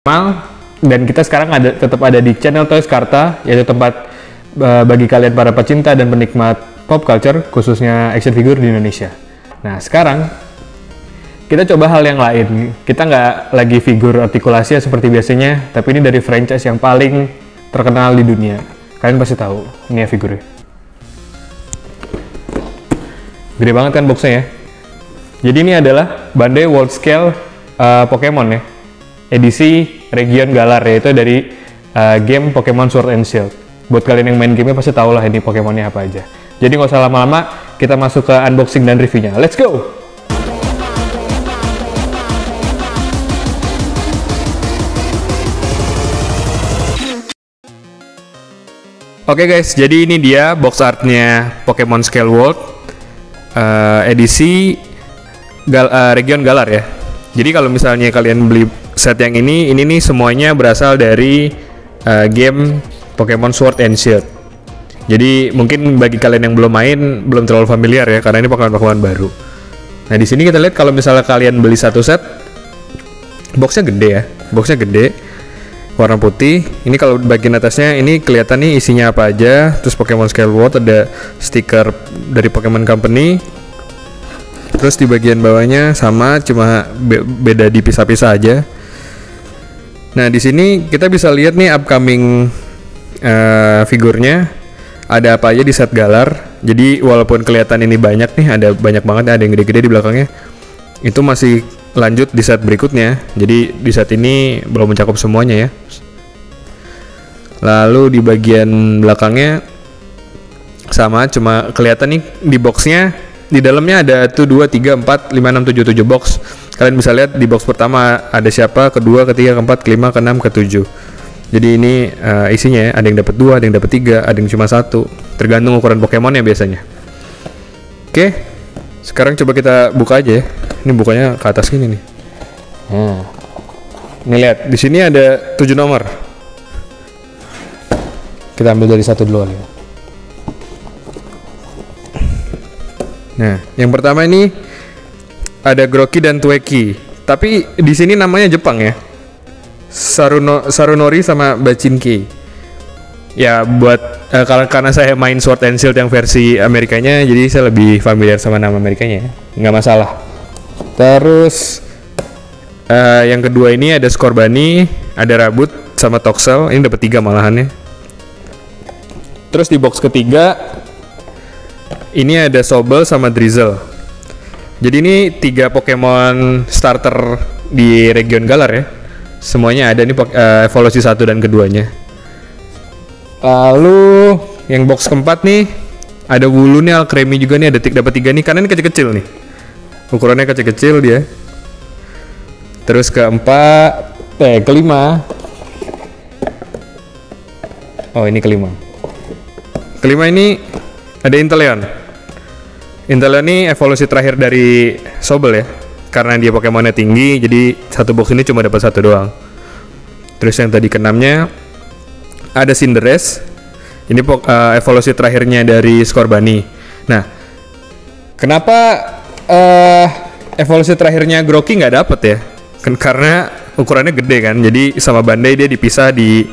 Dan kita sekarang tetap ada di channel Toys Karta, yaitu tempat bagi kalian para pecinta dan penikmat pop culture, khususnya action figure di Indonesia. Nah, sekarang kita coba hal yang lain. Kita nggak lagi figur artikulasi seperti biasanya, tapi ini dari franchise yang paling terkenal di dunia. Kalian pasti tahu, ini ya figurnya. Gede banget kan boxnya ya. Jadi ini adalah Bandai World Scale Pokemon ya. Edisi Region Galar, yaitu dari game Pokemon Sword and Shield. Buat kalian yang main gamenya pasti tahu lah ini Pokemonnya apa aja. Jadi nggak usah lama-lama, kita masuk ke unboxing dan reviewnya. Let's go! Oke guys, jadi ini dia box artnya Pokemon Scale World edisi Region Galar ya. Jadi kalau misalnya kalian beli set yang ini nih semuanya berasal dari game Pokemon Sword and Shield. Jadi mungkin bagi kalian yang belum main belum terlalu familiar ya, karena ini Pokemon baru. Nah di sini kita lihat kalau misalnya kalian beli satu set, boxnya gede ya, boxnya gede, warna putih. Ini kalau bagian atasnya ini kelihatan nih isinya apa aja. Terus Pokemon Scale World ada stiker dari Pokemon Company. Terus di bagian bawahnya sama, cuma beda dipisah-pisah aja. Nah di sini kita bisa lihat nih upcoming figurnya ada apa aja di set Galar. Jadi walaupun kelihatan ini banyak nih, ada banyak banget, ada yang gede-gede di belakangnya, itu masih lanjut di set berikutnya. Jadi di set ini belum mencakup semuanya ya. Lalu di bagian belakangnya sama, cuma kelihatan nih di boxnya. Di dalamnya ada 1, 2, 3, 4, 5, 6, 7, 7 box. Kalian bisa lihat di box pertama ada siapa, kedua, ketiga, keempat, kelima, keenam, ketujuh. Jadi ini isinya ya, ada yang dapat 2, ada yang dapat 3, ada yang cuma 1. Tergantung ukuran Pokemonnya biasanya. Oke, sekarang coba kita buka aja ya. Ini bukanya ke atas gini nih. Ini lihat, di sini ada 7 nomor. Kita ambil dari 1 dulu ya. Nah, yang pertama ini ada Grookey dan Tweki. Tapi di sini namanya Jepang ya. Sarunori sama Bachinkei. Ya buat karena saya main Sword and Shield yang versi Amerikanya, jadi saya lebih familiar sama nama Amerikanya ya. Nggak masalah. Terus yang kedua ini ada Scorbunny, ada Rabut sama Toxel. Ini dapat 3 malahannya. Terus di box ketiga ini ada Sobble sama Drizzle. Jadi ini 3 Pokemon starter di Region Galar ya. Semuanya ada nih evolusi 1 dan keduanya. Lalu yang box keempat nih ada Wooloo nih, Alcremie juga nih, ada dapat 3 nih, karena ini kecil-kecil nih. Ukurannya kecil-kecil dia. Terus kelima. Oh, ini kelima. Kelima ini ada Inteleon. Inteleon ini evolusi terakhir dari Sobble ya. Karena dia Pokemonnya tinggi, jadi satu box ini cuma dapat 1 doang. Terus yang tadi keenamnya ada Cinderace. Ini evolusi terakhirnya dari Scorbunny. Nah, kenapa evolusi terakhirnya Grookey nggak dapet ya? Karena ukurannya gede kan. Jadi sama Bandai dia dipisah di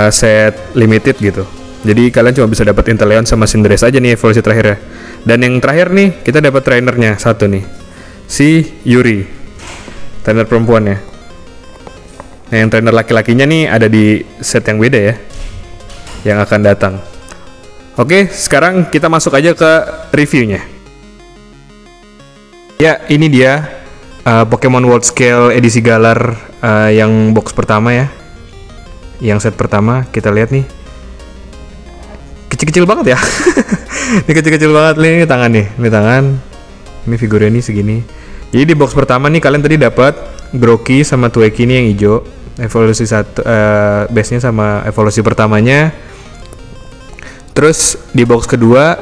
set limited gitu. Jadi kalian cuma bisa dapat Inteleon sama Cinderace aja nih evolusi terakhirnya. Dan yang terakhir nih kita dapat trainernya satu nih, si Yuri, trainer perempuannya. Nah yang trainer laki-lakinya nih ada di set yang beda ya, yang akan datang. Oke, sekarang kita masuk aja ke reviewnya. Ya ini dia Pokemon World Scale edisi Galar yang box pertama ya, yang set pertama. Kita lihat nih, kecil-kecil banget ya. Ini kecil-kecil banget nih tangan nih. Ini tangan. Ini figurnya nih segini. Jadi di box pertama nih kalian tadi dapat Grookey sama Tweki nih yang hijau. Evolusi 1 base-nya sama evolusi pertamanya. Terus di box kedua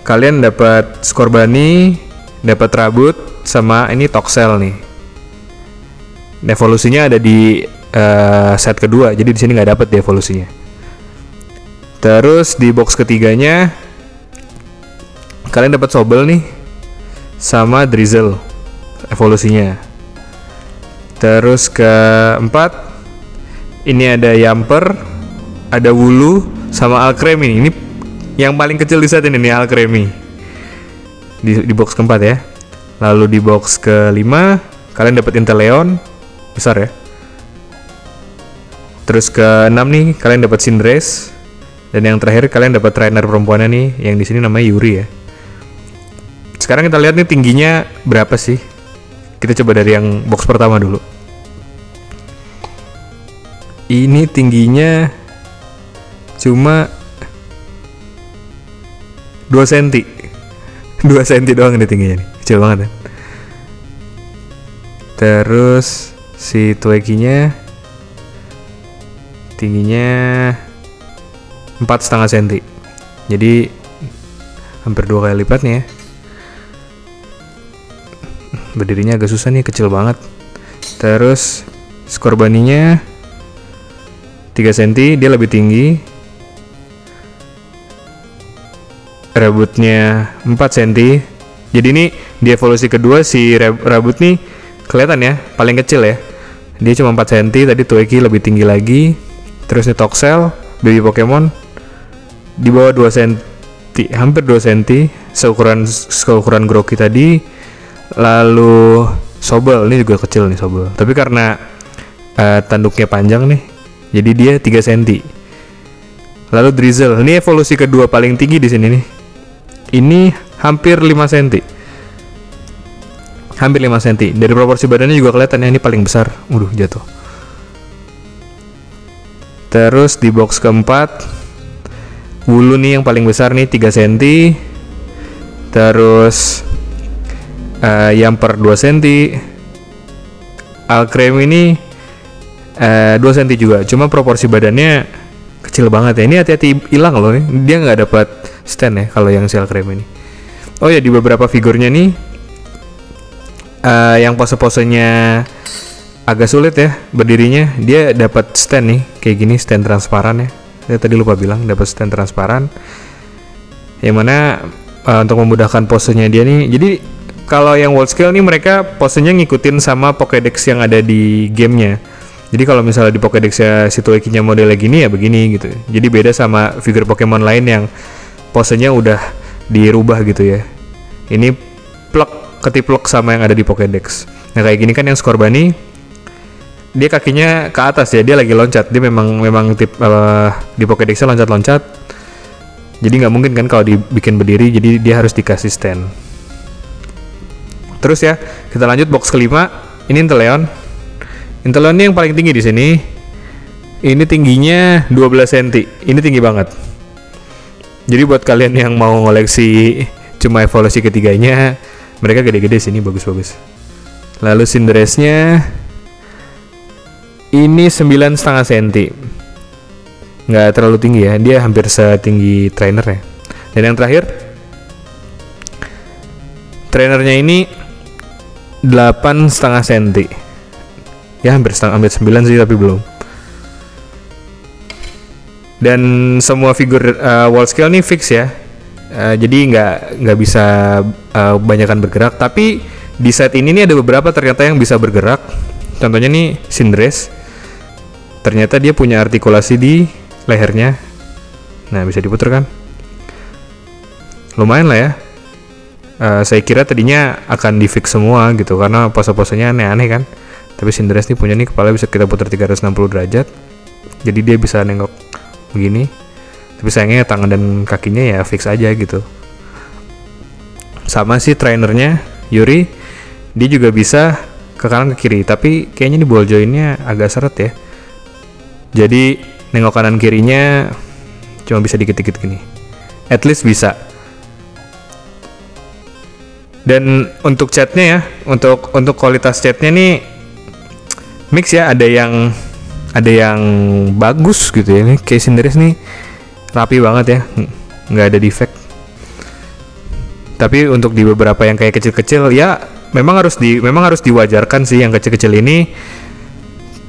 kalian dapat Scorbunny, dapat Rabut sama ini Toxel nih. Evolusinya ada di set kedua. Jadi di sini nggak dapat di evolusinya. Terus di box ketiganya kalian dapat Sobble nih sama Drizzle evolusinya. Terus keempat Ini ada Yamper, ada Wooloo, sama Alcremie. Ini yang paling kecil di set ini nih, Alcremie. Di box keempat ya. Lalu di box kelima kalian dapat Inteleon, besar ya. Terus ke 6 nih kalian dapat Cinderace. Dan yang terakhir kalian dapat trainer perempuannya nih, yang di sini namanya Yuri ya. Sekarang kita lihat nih tingginya berapa sih. Kita coba dari yang box pertama dulu. Ini tingginya cuma 2 cm. 2 cm doang ini tingginya nih. Kecil banget ya. Terus si Twaiki-nya tingginya 4,5 cm. Jadi hampir 2 kali lipatnya ya. Berdirinya agak susah nih, kecil banget. Terus Scorbunny-nya 3 cm, dia lebih tinggi. Rabbit-nya 4 cm. Jadi ini di evolusi kedua si Rabbit nih kelihatan ya, paling kecil ya. Dia cuma 4 cm, tadi Twaiki lebih tinggi lagi. Terus nih Toxel, baby Pokemon di bawah 2 cm, hampir 2 cm, seukuran Grookey tadi. Lalu Sobble, ini juga kecil nih Sobble. Tapi karena tanduknya panjang nih, jadi dia 3 cm. Lalu Drizzle, ini evolusi kedua paling tinggi di sini nih. Ini hampir 5 cm. Hampir 5 cm. Dari proporsi badannya juga kelihatan ya, ini paling besar. Jatuh. Terus di box keempat Wooloo nih yang paling besar nih 3 cm. Terus Yamper 2 cm. Alcremie ini 2 cm juga. Cuma proporsi badannya kecil banget ya. Ini hati-hati hilang loh nih. Dia nggak dapat stand ya kalau yang si Alcremie ini. Oh ya, di beberapa figurnya nih yang pose-posenya agak sulit ya berdirinya, dia dapat stand nih kayak gini, stand transparan ya. Saya tadi lupa bilang dapat stand transparan, yang mana untuk memudahkan posenya dia nih. Jadi kalau yang world scale nih mereka posenya ngikutin sama Pokédex yang ada di gamenya. Jadi kalau misalnya di Pokédex si Twaiki-nya modelnya gini ya begini gitu. Jadi beda sama figur Pokemon lain yang posenya udah dirubah gitu ya. Ini ketiplek sama yang ada di Pokédex. Nah kayak gini kan yang Scorbunny, dia kakinya ke atas ya, dia lagi loncat. Dia memang di Pokédex-nya loncat-loncat. Jadi nggak mungkin kan kalau dibikin berdiri, jadi dia harus dikasih stand. Terus ya, kita lanjut box kelima. Ini Inteleon. Inteleon ini yang paling tinggi di sini. Ini tingginya 12 cm. Ini tinggi banget. Jadi buat kalian yang mau ngoleksi cuma evolusi ketiganya, mereka gede-gede sini, bagus-bagus. Lalu Cinderace-nya ini 9,5 cm. Nggak terlalu tinggi ya, dia hampir setinggi trainernya. Dan yang terakhir, trainernya ini 8,5 cm. Ya hampir 9 sih, tapi belum. Dan semua figur wall scale nih fix ya. Jadi nggak bisa banyakan bergerak. Tapi di set ini nih ada beberapa ternyata yang bisa bergerak. Contohnya nih Cinderace. Ternyata dia punya artikulasi di lehernya. Nah bisa diputar kan? Lumayan lah ya. Saya kira tadinya akan di fix semua gitu, karena pose-posenya aneh-aneh kan. Tapi Cinderace nih punya nih kepala bisa kita putar 360 derajat. Jadi dia bisa nengok begini. Tapi sayangnya tangan dan kakinya ya fix aja gitu. Sama sih trainernya Yuri, dia juga bisa ke kanan ke kiri, tapi kayaknya di ball jointnya agak seret ya. Jadi nengok kanan kirinya cuma bisa dikit-dikit gini. At least bisa. Dan untuk catnya ya, untuk kualitas catnya nih mix ya, ada yang bagus gitu ya. Nih kayak Cinderace nih rapi banget ya, nggak ada defect. Tapi untuk di beberapa yang kayak kecil-kecil ya memang harus diwajarkan sih yang kecil-kecil ini,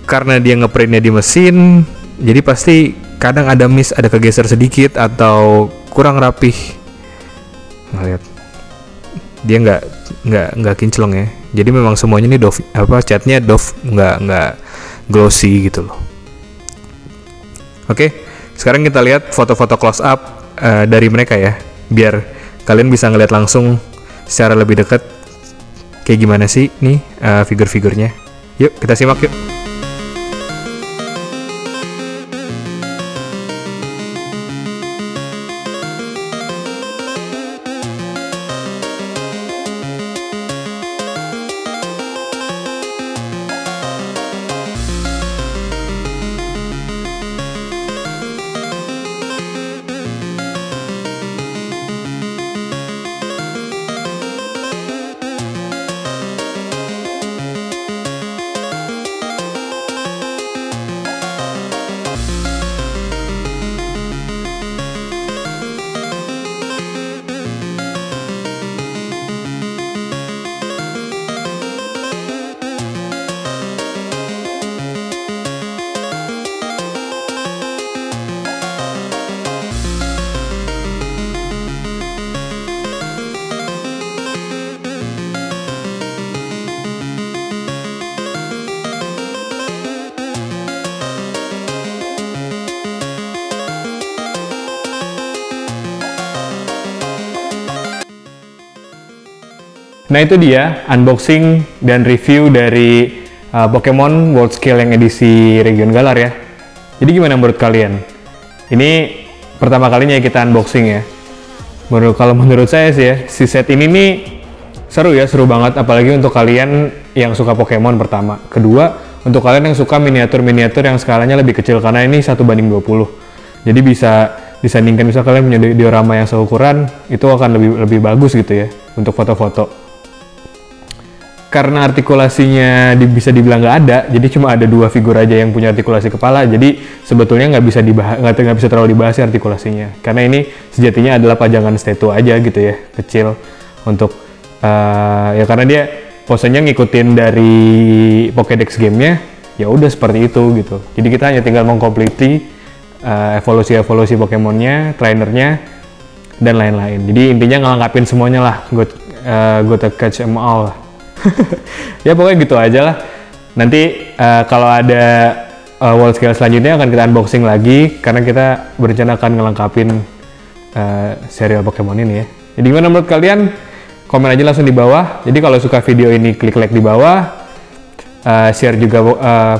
karena dia ngeprintnya di mesin, jadi pasti kadang ada miss, ada kegeser sedikit atau kurang rapih. Lihat, dia nggak kinclong ya. Jadi memang semuanya nih catnya doff, nggak glossy gitu loh. Oke, sekarang kita lihat foto-foto close up dari mereka ya, biar kalian bisa ngeliat langsung secara lebih dekat kayak gimana sih nih figur-figurnya. Yuk kita simak yuk. Nah itu dia unboxing dan review dari Pokemon World Scale yang edisi Region Galar ya. Jadi gimana menurut kalian? Ini pertama kalinya kita unboxing ya. Kalau menurut saya sih ya, si set ini nih seru ya, seru banget. Apalagi untuk kalian yang suka Pokemon pertama. Kedua, untuk kalian yang suka miniatur-miniatur yang skalanya lebih kecil, karena ini 1:20. Jadi bisa disandingkan misal kalian punya diorama yang seukuran, itu akan lebih bagus gitu ya untuk foto-foto. Karena artikulasinya bisa dibilang nggak ada, jadi cuma ada 2 figur aja yang punya artikulasi kepala, jadi sebetulnya nggak bisa terlalu dibahas artikulasinya. Karena ini sejatinya adalah pajangan statue aja gitu ya, kecil untuk ya karena dia posenya ngikutin dari Pokédex gamenya, ya udah seperti itu gitu. Jadi kita hanya tinggal mengkompleti evolusi Pokemonnya, trainernya, dan lain-lain. Jadi intinya ngelengkapin semuanya lah, got to catch them all. Ya pokoknya gitu aja lah. Nanti kalau ada World Scale selanjutnya akan kita unboxing lagi, karena kita berencana akan ngelengkapin serial Pokemon ini ya. Jadi gimana menurut kalian? Komen aja langsung di bawah. Jadi kalau suka video ini klik like di bawah, share juga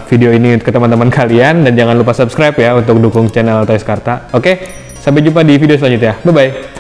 video ini ke teman-teman kalian, dan jangan lupa subscribe ya untuk dukung channel Toys Karta. Oke, sampai jumpa di video selanjutnya. Bye bye.